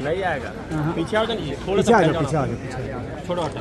नहीं आएगा, पीछे आओ तो नीचे थोड़ा पीछे सा आ जाओ, पीछे आ जाओ, पीछे आ जाओ। छोड़ो हटा।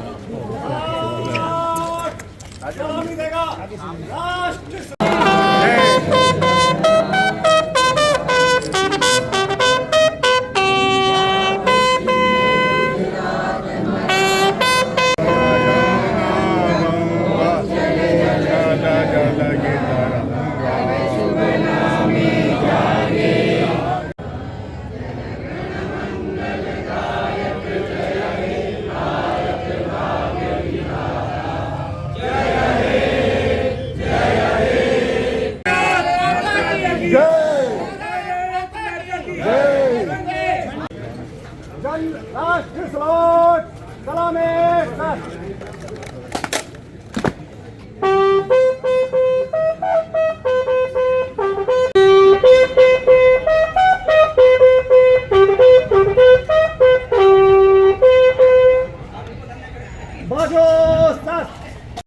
जन राष्ट्र सलाम सलाम